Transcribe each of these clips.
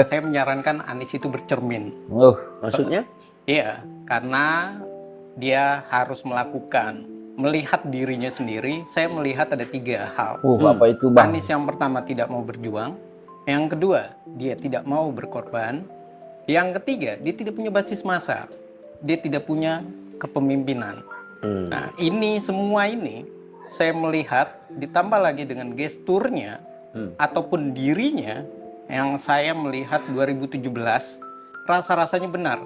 Saya menyarankan Anies itu bercermin. Maksudnya? Iya, karena dia harus melihat dirinya sendiri. Saya melihat ada 3 hal. Apa itu, Bang? Anies yang pertama tidak mau berjuang. Yang kedua, dia tidak mau berkorban. Yang ketiga, dia tidak punya basis massa. Dia tidak punya kepemimpinan. Nah, semua ini saya melihat ditambah lagi dengan gesturnya ataupun dirinya yang saya melihat 2017 rasa-rasanya benar.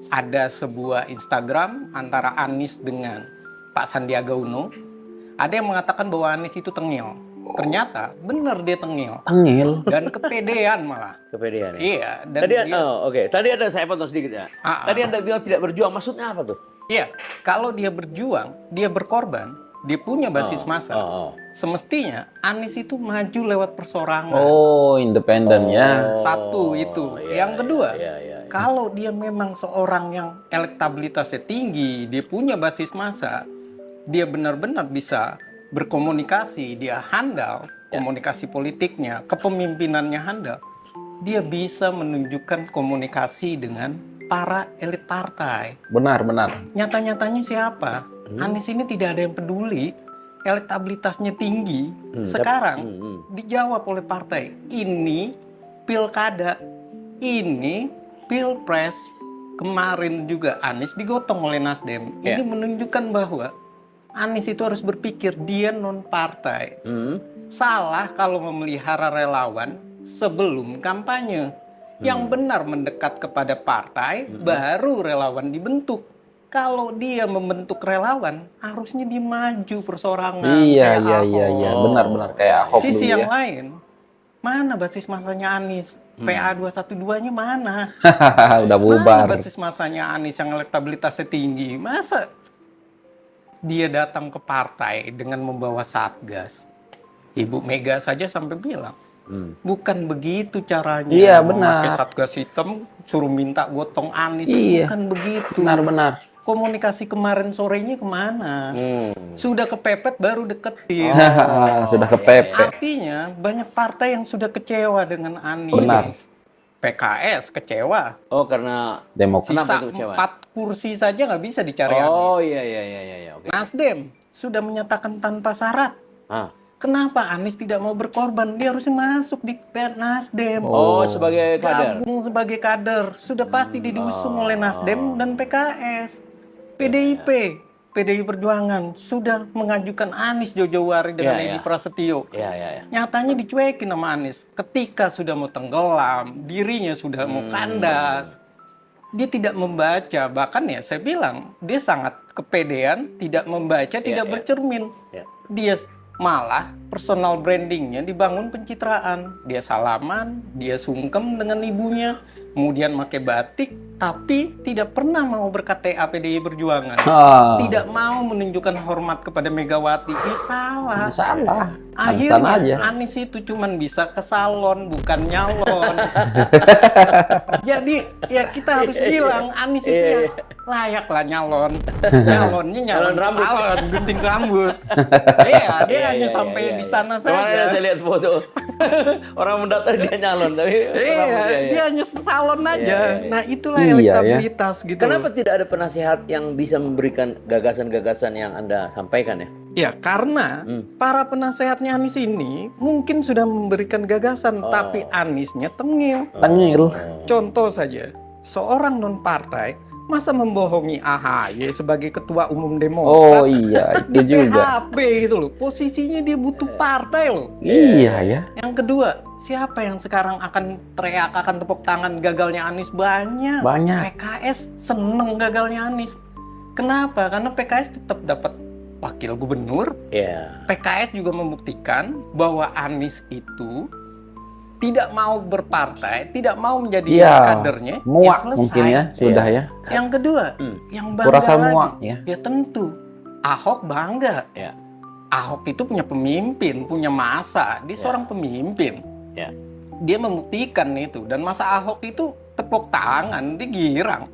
Ada sebuah Instagram antara Anies dengan Pak Sandiaga Uno. Ada yang mengatakan bahwa Anies itu tengil. Ternyata benar dia tengil. Tengil. Dan kepedean malah. Kepedean ya? Iya. Dan Tadi, dia, Tadi ada saya potong sedikit ya. Tadi Anda bilang tidak berjuang, maksudnya apa tuh? iya, kalau dia berjuang, dia berkorban, dia punya basis massa. Semestinya Anies itu maju lewat persorangan. Independen ya. Satu itu. Yang kedua, iya. kalau dia memang seorang yang elektabilitasnya tinggi, dia punya basis massa, dia benar-benar bisa berkomunikasi, dia handal komunikasi politiknya, kepemimpinannya handal, dia bisa menunjukkan komunikasi dengan para elit partai. Benar. Nyata-nyatanya siapa? Anies ini tidak ada yang peduli, elektabilitasnya tinggi. Sekarang dijawab oleh partai. Ini pilkada, ini pilpres. Kemarin juga Anies digotong oleh Nasdem. Ini menunjukkan bahwa Anies itu harus berpikir dia non partai. Salah kalau memelihara relawan sebelum kampanye. Yang benar mendekat kepada partai, baru relawan dibentuk. Kalau dia membentuk relawan, harusnya dia maju persorangan. Iya. Benar. Kayak Ahok Sisi dulu yang ya. lain, mana basis masanya Anies? PA 212-nya mana? Udah bubar. Mana basis masanya Anies yang elektabilitasnya tinggi? Masa dia datang ke partai dengan membawa satgas? Ibu Mega saja sampai bilang, bukan begitu caranya. Iya, benar. Memakai satgas hitam, suruh minta gotong Anies. Iya. Bukan begitu. Benar. Komunikasi kemarin sorenya kemana? Sudah kepepet baru deketin. Sudah kepepet. Artinya banyak partai yang sudah kecewa dengan Anies. Benar. PKS kecewa. Karena Demokrat. Sisa itu kecewa? 4 kursi saja nggak bisa dicari Anies. Iya. Oke. Nasdem sudah menyatakan tanpa syarat. Kenapa Anies tidak mau berkorban? Dia harusnya masuk di Nasdem. Sebagai kader. Gabung sebagai kader. Sudah pasti diusung oleh Nasdem dan PKS. PDI Perjuangan sudah mengajukan Anies jauh-jauh hari dengan Edi Prasetyo. Iya. Nyatanya dicuekin sama Anies. Ketika sudah mau tenggelam, dirinya sudah mau kandas. Dia tidak membaca, bahkan ya saya bilang, dia sangat kepedean, tidak membaca, tidak bercermin. Dia malah personal brandingnya dibangun pencitraan. Dia salaman, dia sungkem dengan ibunya, kemudian pakai batik, tapi tidak pernah mau berKTA PDI Perjuangan. Tidak mau menunjukkan hormat kepada Megawati. Salah. Akhirnya Anies itu cuman bisa ke salon, bukan nyalon. Jadi ya kita harus bilang Anies itu ya layak lah nyalon. Nyalonnya nyalon rambut. salon, gunting rambut. Iya, dia hanya sampai di sana Kemarin saja. saya lihat foto orang mendaftar dia nyalon, tapi Dia hanya salon aja. Nah, itulah Iya, elektabilitas gitu. Kenapa tidak ada penasehat yang bisa memberikan gagasan-gagasan yang Anda sampaikan ya? Ya, karena para penasehatnya Anies ini mungkin sudah memberikan gagasan, tapi Aniesnya tengil. Contoh saja, seorang non-partai masa membohongi AHY sebagai ketua umum Demokrat? Itu di juga. PHB itu loh, posisinya dia butuh partai loh. Iya ya. Yang kedua, siapa yang sekarang akan teriak, akan tepuk tangan gagalnya Anies? Banyak. PKS seneng gagalnya Anies. Kenapa? Karena PKS tetap dapat wakil gubernur. PKS juga membuktikan bahwa Anies itu tidak mau berpartai, tidak mau menjadi kadernya. Muak mungkin ya, sudah ya. Yang kedua, yang bangga Kurasa lagi, muak ya. Ya tentu, Ahok bangga. Ahok itu punya pemimpin, punya masa. Dia seorang pemimpin. Dia membuktikan itu. Dan masa Ahok itu tepuk tangan, dia girang.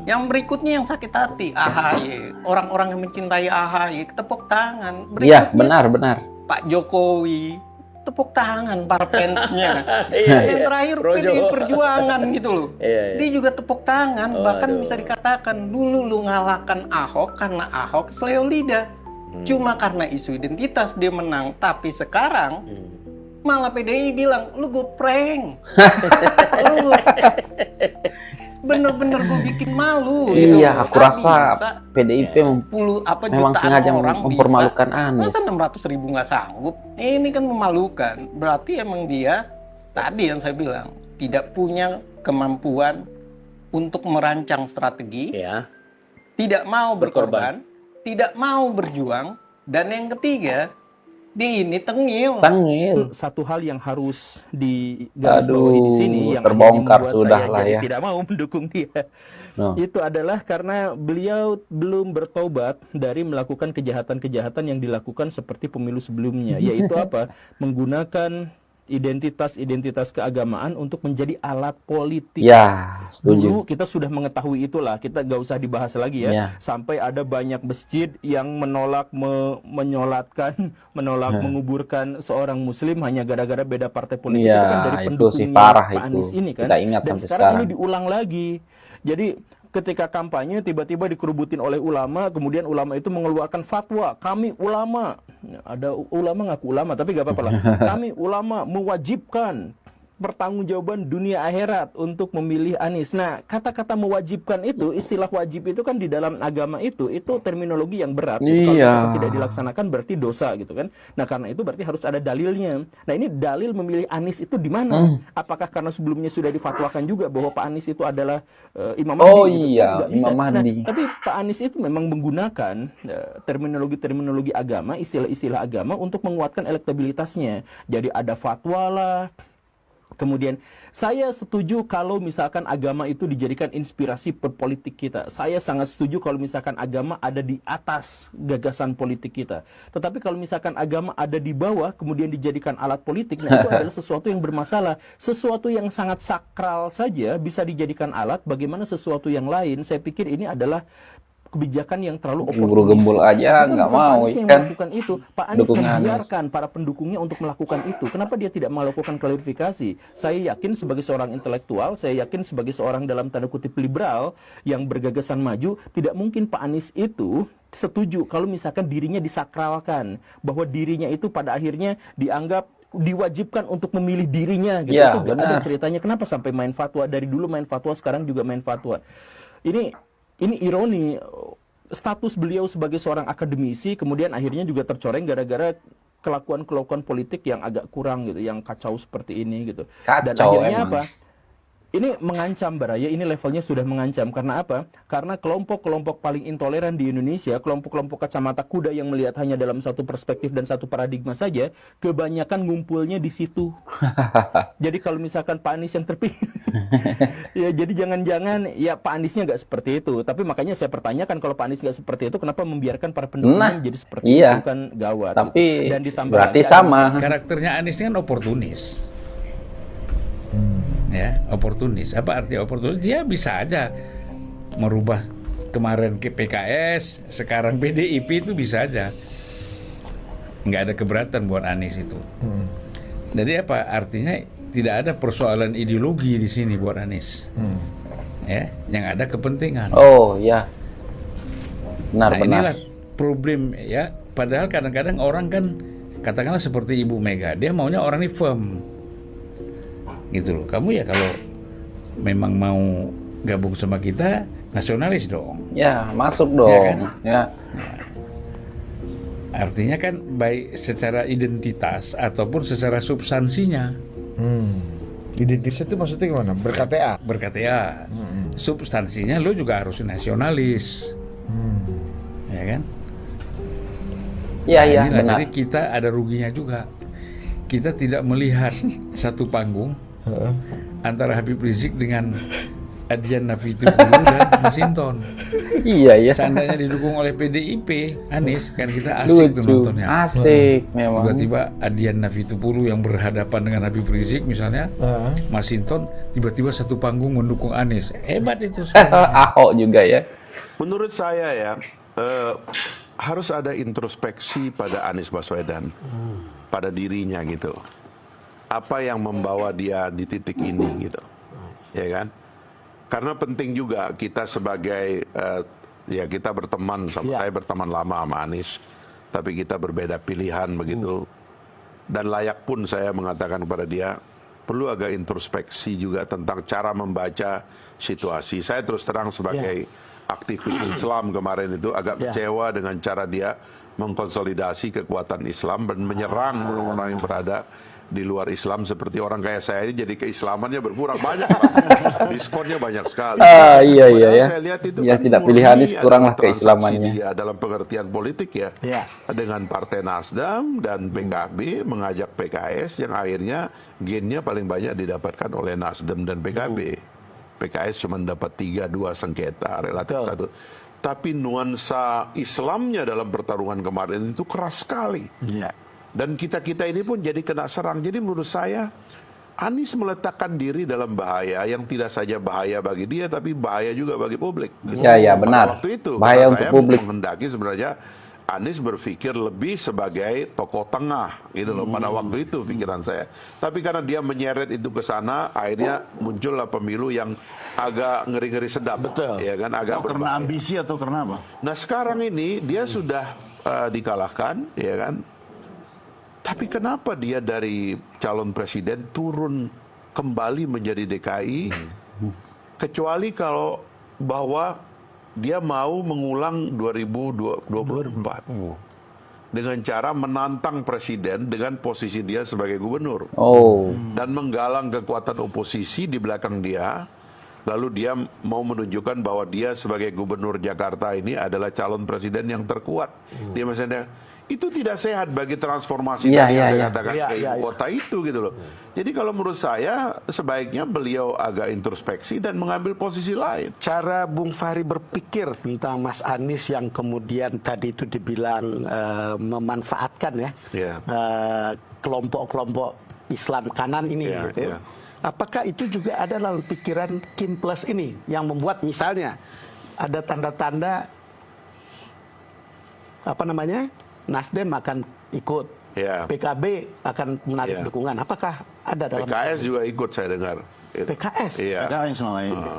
Yang berikutnya yang sakit hati, AHY. Orang-orang yang mencintai AHY, tepuk tangan. Iya, Berikutnya, benar. Pak Jokowi. tepuk tangan para fansnya. Iya, Yang iya. terakhir Projo. PDI Perjuangan gitu loh. Iya, iya. Dia juga tepuk tangan, bahkan Waduh. bisa dikatakan dulu lu ngalahkan Ahok karena Ahok seleo lidah. Cuma karena isu identitas dia menang, tapi sekarang malah PDI bilang lu gue prank. Lu bener-bener gue bikin malu gitu. Iya, aku Tapi rasa bisa PDIP memang memang sengaja mempermalukan Anies. Masa 600.000 nggak sanggup? Ini kan memalukan. Berarti emang dia tadi yang saya bilang tidak punya kemampuan untuk merancang strategi, Ya. tidak mau berkorban, tidak mau berjuang, dan yang ketiga dia ini tengil. Tengil. Satu hal yang harus digarisbawahi di sini yang terbongkar akhirnya membuat sudah saya lah jadi ya. tidak mau mendukung dia. No. Itu adalah karena beliau belum bertobat dari melakukan kejahatan-kejahatan yang dilakukan seperti pemilu sebelumnya, yaitu apa? Menggunakan identitas keagamaan untuk menjadi alat politik. Ya, Dulu setuju. kita sudah mengetahui itulah, kita nggak usah dibahas lagi ya. Ya. Sampai ada banyak masjid yang menolak menyolatkan, menolak menguburkan seorang muslim hanya gara-gara beda partai politik. Iya, Itu kan dari itu pendukungnya sih parah Pak itu. Anies ini kan. Kita ingat Dan sampai sekarang ini sekarang. diulang lagi. Jadi ketika kampanye tiba-tiba dikerubutin oleh ulama, kemudian ulama itu mengeluarkan fatwa, kami ulama, ada ulama ngaku ulama tapi gak apa-apa lah, kami ulama mewajibkan pertanggungjawaban dunia akhirat untuk memilih Anies. Nah, kata-kata mewajibkan itu, istilah wajib itu kan di dalam agama itu terminologi yang berat. Kalau Iya. misalkan tidak dilaksanakan berarti dosa gitu kan. Nah, karena itu berarti harus ada dalilnya. Nah, ini dalil memilih Anies itu di mana? Apakah karena sebelumnya sudah difatwakan juga bahwa Pak Anies itu adalah Imam Mahdi? Oh gitu? iya, Kan nggak bisa. Imam Mahdi. Nah, tapi Pak Anies itu memang menggunakan terminologi-terminologi agama, istilah-istilah agama untuk menguatkan elektabilitasnya. Jadi ada fatwa lah. Kemudian saya setuju kalau misalkan agama itu dijadikan inspirasi politik kita. Saya sangat setuju kalau misalkan agama ada di atas gagasan politik kita. Tetapi kalau misalkan agama ada di bawah kemudian dijadikan alat politik, nah itu adalah sesuatu yang bermasalah. Sesuatu yang sangat sakral saja bisa dijadikan alat, bagaimana sesuatu yang lain? Saya pikir ini adalah kebijakan yang terlalu Gembul-gembul aja Bukan nggak Pak mau Anies yang kan. melakukan itu. Pak Anies Dukung Anies. membiarkan para pendukungnya untuk melakukan itu. Kenapa dia tidak melakukan klarifikasi? Saya yakin sebagai seorang intelektual, saya yakin sebagai seorang dalam tanda kutip liberal yang bergagasan maju, tidak mungkin Pak Anies itu setuju kalau misalkan dirinya disakralkan, bahwa dirinya itu pada akhirnya dianggap diwajibkan untuk memilih dirinya gitu. Ya, Itu nggak ada benar. ceritanya. Kenapa sampai main fatwa, dari dulu main fatwa, sekarang juga main fatwa. Ini ironi, status beliau sebagai seorang akademisi kemudian akhirnya juga tercoreng gara-gara kelakuan politik yang agak kurang gitu, yang kacau seperti ini gitu. Dan Kacau akhirnya emang. apa? Ini mengancam Baraya, ini levelnya sudah mengancam. Karena apa? Karena kelompok-kelompok paling intoleran di Indonesia, kelompok-kelompok kacamata kuda yang melihat hanya dalam satu perspektif dan satu paradigma saja, kebanyakan ngumpulnya di situ. Jadi kalau misalkan Pak Anies yang terpilih, ya jadi jangan-jangan ya Pak Aniesnya nggak seperti itu. Tapi makanya saya pertanyakan, kalau Pak Anies nggak seperti itu, kenapa membiarkan para pendukungnya Nah, menjadi seperti iya. itu? Kan gawat. Tapi Dan ditambah berarti lagi ada sama. Karakternya Anies kan oportunis. Ya, oportunis. Apa arti oportunis? Dia bisa aja merubah kemarin ke PKS, sekarang PDIP, itu bisa aja. Nggak ada keberatan buat Anies itu. Jadi apa? Artinya tidak ada persoalan ideologi di sini buat Anies. Ya, yang ada kepentingan. Oh ya. Benar, Nah, benar. inilah problem ya. Padahal kadang-kadang orang kan katakanlah seperti Ibu Mega, dia maunya orang ini firm. Gitu loh. Kamu ya kalau memang mau gabung sama kita, nasionalis dong. Ya, masuk dong. Ya kan? Ya. Artinya kan baik secara identitas ataupun secara substansinya. Identitas itu maksudnya gimana? Ber-KTA? Ber-KTA. Substansinya lo juga harus nasionalis. Ya kan? Iya, Nah, iya, inilah, benar. jadi kita ada ruginya juga. Kita tidak melihat satu panggung antara Habib Rizik dengan Adian Nafitullah dan Masinton. Iya, iya. Seandainya didukung oleh PDIP, Anies, kan kita asik tuh Lucu. nontonnya. Asik memang. Tiba-tiba Adian Nafitullah yang berhadapan dengan Habib Rizik misalnya, Masinton, tiba-tiba satu panggung mendukung Anies. Hebat itu. Ahok juga ya. Menurut saya ya, harus ada introspeksi pada Anies Baswedan. pada dirinya gitu. Apa yang membawa dia di titik ini gitu, ya kan? Karena penting juga kita sebagai ya kita berteman, saya berteman lama sama Anies, tapi kita berbeda pilihan begitu. Dan layak pun saya mengatakan kepada dia, perlu agak introspeksi juga tentang cara membaca situasi. Saya terus terang sebagai aktivis Islam kemarin itu agak kecewa dengan cara dia mengkonsolidasi kekuatan Islam dan menyerang orang-orang yang berada di luar Islam seperti orang kayak saya ini, jadi keislamannya berkurang banyak, diskonnya banyak sekali. Iya iya ya. Saya lihat itu Ya kan tidak pilih Anies murni kuranglah adalah transaksi keislamannya. dia dalam pengertian politik ya, dengan Partai Nasdem dan PKB mengajak PKS yang akhirnya gainnya paling banyak didapatkan oleh Nasdem dan PKB. PKS cuma dapat 3-2 sengketa relatif satu. Tapi nuansa Islamnya dalam pertarungan kemarin itu keras sekali. Dan kita-kita ini pun jadi kena serang. Jadi menurut saya, Anies meletakkan diri dalam bahaya yang tidak saja bahaya bagi dia, tapi bahaya juga bagi publik. Ya, ya, benar. Pada waktu itu, Bahaya karena untuk saya publik. menghendaki sebenarnya Anies berpikir lebih sebagai tokoh tengah, gitu loh. Pada waktu itu pikiran saya. Tapi karena dia menyeret itu ke sana, akhirnya muncullah pemilu yang agak ngeri-ngeri sedap. Betul. Ya kan, agak Karena berbahaya. ambisi atau karena apa? Nah sekarang ini dia sudah dikalahkan, ya kan? Tapi kenapa dia dari calon presiden turun kembali menjadi DKI? Kecuali kalau bahwa dia mau mengulang 2024 dengan cara menantang presiden dengan posisi dia sebagai gubernur Oh. dan menggalang kekuatan oposisi di belakang dia. Lalu dia mau menunjukkan bahwa dia sebagai gubernur Jakarta ini adalah calon presiden yang terkuat. Dia misalnya itu tidak sehat bagi transformasi Iya, tadi yang iya, saya iya. katakan ke ibu kota itu gitu loh. Jadi kalau menurut saya sebaiknya beliau agak introspeksi dan mengambil posisi lain. Cara Bung Fahri berpikir tentang Mas Anies yang kemudian tadi itu dibilang memanfaatkan kelompok-kelompok Islam kanan ini, gitu. Apakah itu juga ada dalam pikiran Kim Plus ini yang membuat misalnya ada tanda-tanda Nasdem akan ikut, PKB akan menarik dukungan. Apakah ada dalam PKS juga ikut saya dengar. PKS? Iya. Ada yang selama ini.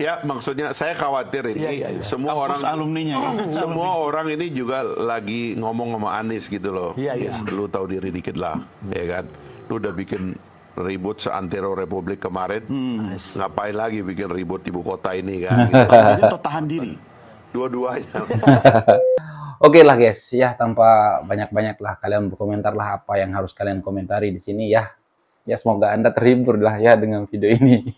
Ya maksudnya saya khawatir ini semua Kampus orang alumninya. semua orang ini juga lagi ngomong sama Anies gitu loh. Lu tahu diri dikit lah, ya kan? Lu udah bikin ribut seantero Republik kemarin, ngapain lagi bikin ribut ibu kota ini kan? Gitu. Jadi atau tahan diri. Dua-duanya. Oke lah guys, ya tanpa banyak-banyak lah kalian berkomentar lah apa yang harus kalian komentari di sini ya. Ya semoga Anda terhibur lah ya dengan video ini.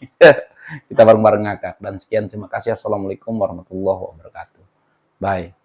Kita bareng-bareng ngakak dan sekian, terima kasih. Assalamualaikum warahmatullahi wabarakatuh. Bye.